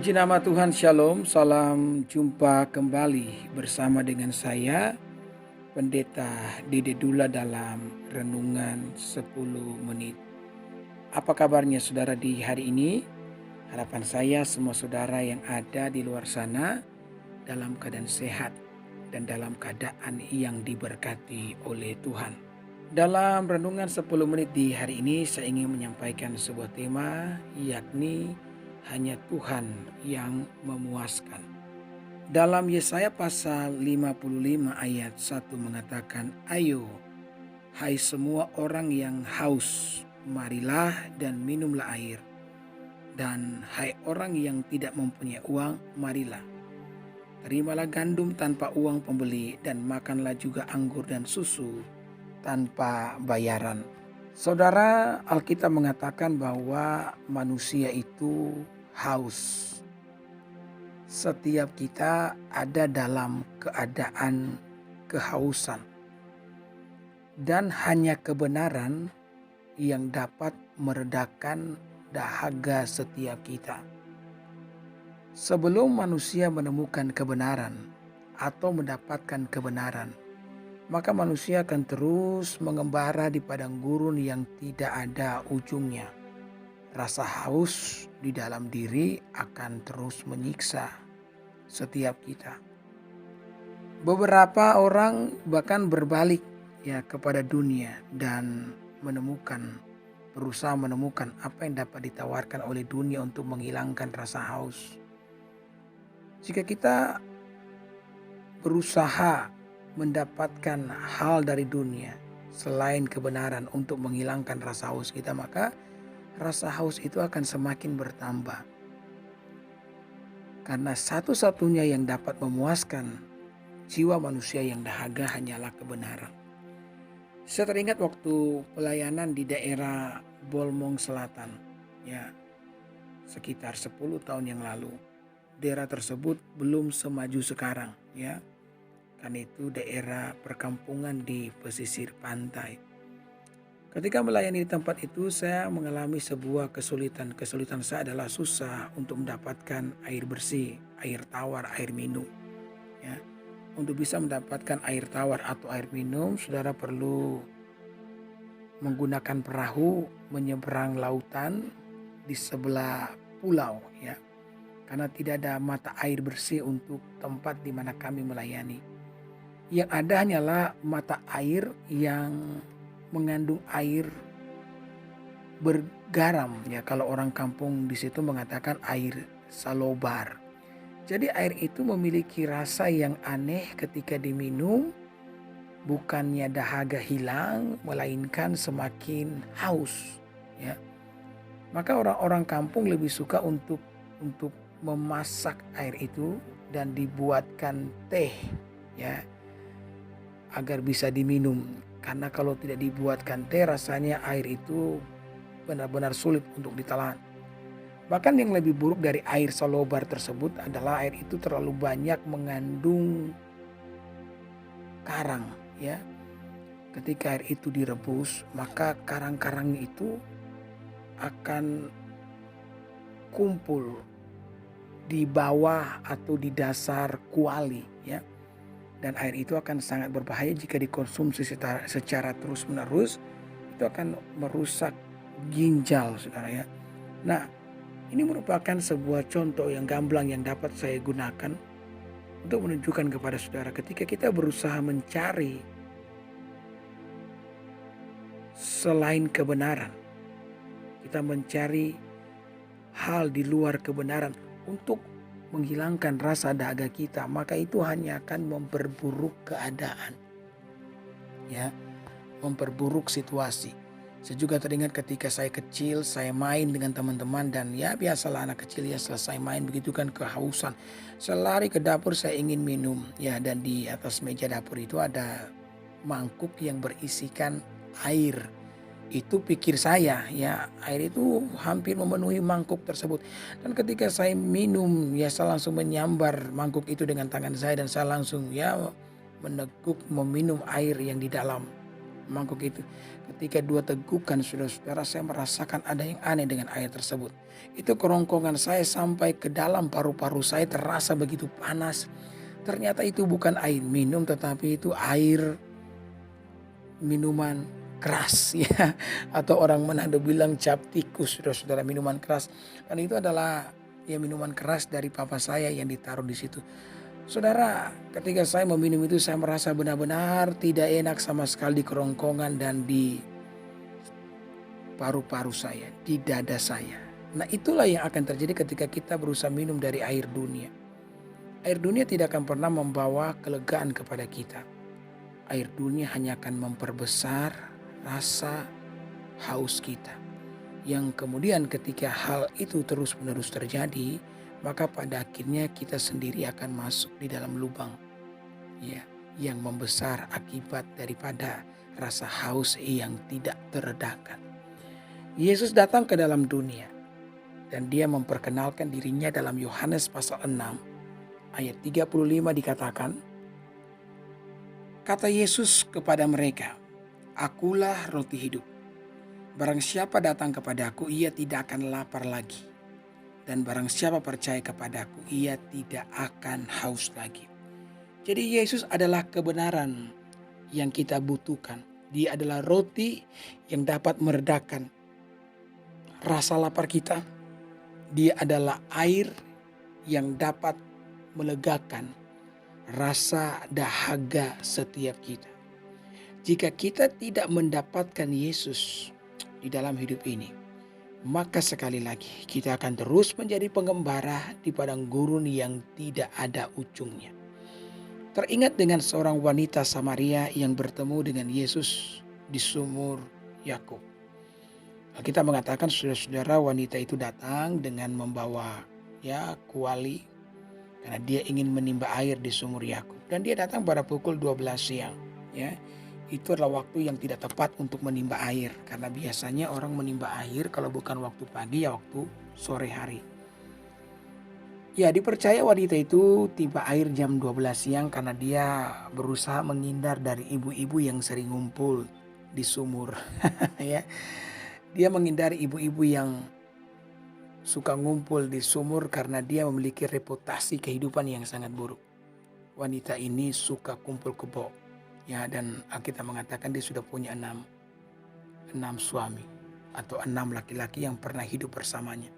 Puji nama Tuhan, Shalom, salam jumpa kembali bersama dengan saya, Pendeta Dede Dula dalam Renungan 10 Menit. Apa kabarnya saudara di hari ini? Harapan saya semua saudara yang ada di luar sana dalam keadaan sehat dan dalam keadaan yang diberkati oleh Tuhan. Dalam Renungan 10 Menit di hari ini saya ingin menyampaikan sebuah tema, yakni hanya Tuhan yang memuaskan. Dalam Yesaya pasal 55 ayat 1 mengatakan, "Ayo, hai semua orang yang haus, marilah dan minumlah air. Dan hai orang yang tidak mempunyai uang, marilah. Terimalah gandum tanpa uang pembeli dan makanlah juga anggur dan susu tanpa bayaran." Saudara, Alkitab mengatakan bahwa manusia itu haus. Setiap kita ada dalam keadaan kehausan. Dan hanya kebenaran yang dapat meredakan dahaga setiap kita. Sebelum manusia menemukan kebenaran atau mendapatkan kebenaran, maka manusia akan terus mengembara di padang gurun yang tidak ada ujungnya. Rasa haus di dalam diri akan terus menyiksa setiap kita. Beberapa orang bahkan berbalik kepada dunia dan berusaha menemukan apa yang dapat ditawarkan oleh dunia untuk menghilangkan rasa haus. Jika kita berusaha mendapatkan hal dari dunia selain kebenaran untuk menghilangkan rasa haus kita, maka rasa haus itu akan semakin bertambah. Karena satu-satunya yang dapat memuaskan jiwa manusia yang dahaga hanyalah kebenaran. Saya teringat waktu pelayanan di daerah Bolmong Selatan, sekitar 10 tahun yang lalu. Daerah tersebut belum semaju sekarang, karena itu daerah perkampungan di pesisir pantai. Ketika melayani di tempat itu, saya mengalami sebuah kesulitan. Kesulitan saya adalah susah untuk mendapatkan air bersih, air tawar, air minum. Untuk bisa mendapatkan air tawar atau air minum, saudara perlu menggunakan perahu menyeberang lautan di sebelah pulau, karena tidak ada mata air bersih untuk tempat di mana kami melayani. Yang ada hanyalah mata air yang mengandung air bergaram, kalau orang kampung di situ mengatakan air salobar. Jadi air itu memiliki rasa yang aneh ketika diminum. Bukannya dahaga hilang, melainkan semakin haus, Maka orang-orang kampung lebih suka untuk memasak air itu dan dibuatkan teh, agar bisa diminum. Karena kalau tidak dibuatkan teh, rasanya air itu benar-benar sulit untuk ditelan. Bahkan yang lebih buruk dari air salobar tersebut adalah air itu terlalu banyak mengandung karang, Ketika air itu direbus, maka karang-karang itu akan kumpul di bawah atau di dasar kuali, Dan air itu akan sangat berbahaya jika dikonsumsi secara terus-menerus. Itu akan merusak ginjal, saudara, Nah, ini merupakan sebuah contoh yang gamblang yang dapat saya gunakan untuk menunjukkan kepada saudara, ketika kita berusaha mencari selain kebenaran, kita mencari hal di luar kebenaran untuk menghilangkan rasa dahaga kita, maka itu hanya akan memperburuk keadaan, memperburuk situasi. Saya juga teringat ketika saya kecil, saya main dengan teman-teman dan biasalah anak kecil selesai main begitu kan kehausan. Saya lari ke dapur, saya ingin minum, dan di atas meja dapur itu ada mangkuk yang berisikan air. Itu pikir saya, air itu hampir memenuhi mangkuk tersebut. Dan ketika saya minum, saya langsung menyambar mangkuk itu dengan tangan saya dan saya langsung meneguk meminum air yang di dalam mangkuk itu. Ketika 2 tegukan saudara-saudara, saya merasakan ada yang aneh dengan air tersebut. Itu kerongkongan saya sampai ke dalam paru-paru saya terasa begitu panas. Ternyata itu bukan air minum tetapi itu air minuman keras ya, atau orang Manado bilang cap tikus, saudara-saudara, minuman keras. Dan itu adalah ya minuman keras dari papa saya yang ditaruh di situ. Saudara, ketika saya meminum itu saya merasa benar-benar tidak enak sama sekali di kerongkongan dan di paru-paru saya, di dada saya. Nah, itulah yang akan terjadi ketika kita berusaha minum dari air dunia. Air dunia tidak akan pernah membawa kelegaan kepada kita. Air dunia hanya akan memperbesar rasa haus kita. Yang kemudian ketika hal itu terus-menerus terjadi, maka pada akhirnya kita sendiri akan masuk di dalam lubang ya, yang membesar akibat daripada rasa haus yang tidak terredakan. Yesus datang ke dalam dunia dan dia memperkenalkan dirinya dalam Yohanes pasal 6 ayat 35 dikatakan, kata Yesus kepada mereka, "Akulah roti hidup. Barang siapa datang kepadaku, ia tidak akan lapar lagi. Dan barang siapa percaya kepadaku, ia tidak akan haus lagi." Jadi Yesus adalah kebenaran yang kita butuhkan. Dia adalah roti yang dapat meredakan rasa lapar kita. Dia adalah air yang dapat melegakan rasa dahaga setiap kita. Jika kita tidak mendapatkan Yesus di dalam hidup ini, maka sekali lagi kita akan terus menjadi pengembara di padang gurun yang tidak ada ujungnya. Teringat dengan seorang wanita Samaria yang bertemu dengan Yesus di sumur Yakub. Kita mengatakan saudara-saudara, wanita itu datang dengan membawa kuali karena dia ingin menimba air di sumur Yakub, dan dia datang pada pukul 12 siang ya. Itu adalah waktu yang tidak tepat untuk menimba air, karena biasanya orang menimba air kalau bukan waktu pagi ya waktu sore hari. Ya, dipercaya wanita itu timba air jam 12 siang karena dia berusaha menghindar dari ibu-ibu yang sering ngumpul di sumur. Ya, dia menghindari ibu-ibu yang suka ngumpul di sumur karena dia memiliki reputasi kehidupan yang sangat buruk. Wanita ini suka kumpul kebo. Ya, dan kita mengatakan dia sudah punya 6 suami atau 6 laki-laki yang pernah hidup bersamanya.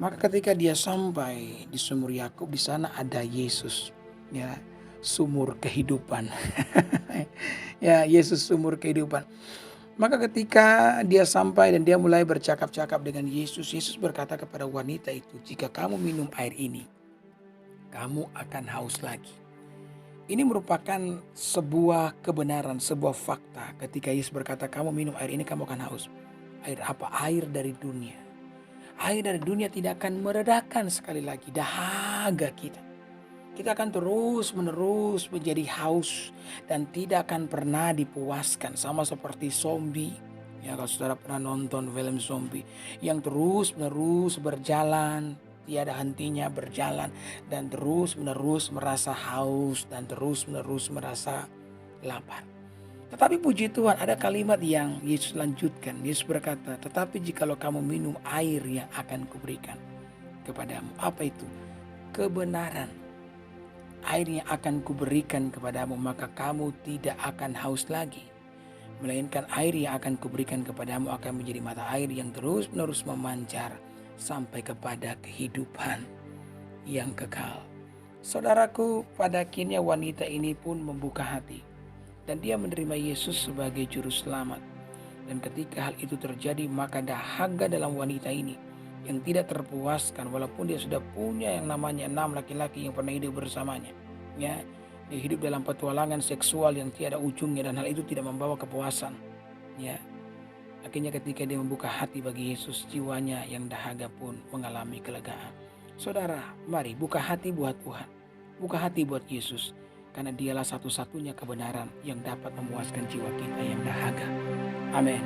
Maka ketika dia sampai di sumur Yakub, di sana ada Yesus, ya, sumur kehidupan. Ya, Yesus sumur kehidupan. Maka ketika dia sampai dan dia mulai bercakap-cakap dengan Yesus, Yesus berkata kepada wanita itu, "Jika kamu minum air ini, kamu akan haus lagi." Ini merupakan sebuah kebenaran, sebuah fakta. Ketika Yesus berkata, "Kamu minum air ini, kamu akan haus." Air apa? Air dari dunia. Air dari dunia tidak akan meredakan sekali lagi dahaga kita. Kita akan terus-menerus menjadi haus dan tidak akan pernah dipuaskan, sama seperti zombie. Ya, kalau saudara pernah nonton film zombie yang terus-menerus berjalan, tiada hentinya berjalan dan terus-menerus merasa haus dan terus-menerus merasa lapar. Tetapi puji Tuhan, ada kalimat yang Yesus lanjutkan. Yesus berkata, "Tetapi jikalau kamu minum air yang akan kuberikan kepadamu." Apa itu? Kebenaran. Air yang akan kuberikan kepadamu, maka kamu tidak akan haus lagi. Melainkan air yang akan kuberikan kepadamu akan menjadi mata air yang terus-menerus memancar sampai kepada kehidupan yang kekal. Saudaraku, pada akhirnya wanita ini pun membuka hati dan dia menerima Yesus sebagai juru selamat. Dan ketika hal itu terjadi, maka dahaga dalam wanita ini yang tidak terpuaskan, walaupun dia sudah punya yang namanya 6 laki-laki yang pernah hidup bersamanya. Ya, dia hidup dalam petualangan seksual yang tiada ujungnya dan hal itu tidak membawa kepuasan. Ya, akhirnya ketika dia membuka hati bagi Yesus, jiwanya yang dahaga pun mengalami kelegaan. Saudara, mari buka hati buat Tuhan. Buka hati buat Yesus. Karena dialah satu-satunya kebenaran yang dapat memuaskan jiwa kita yang dahaga. Amin.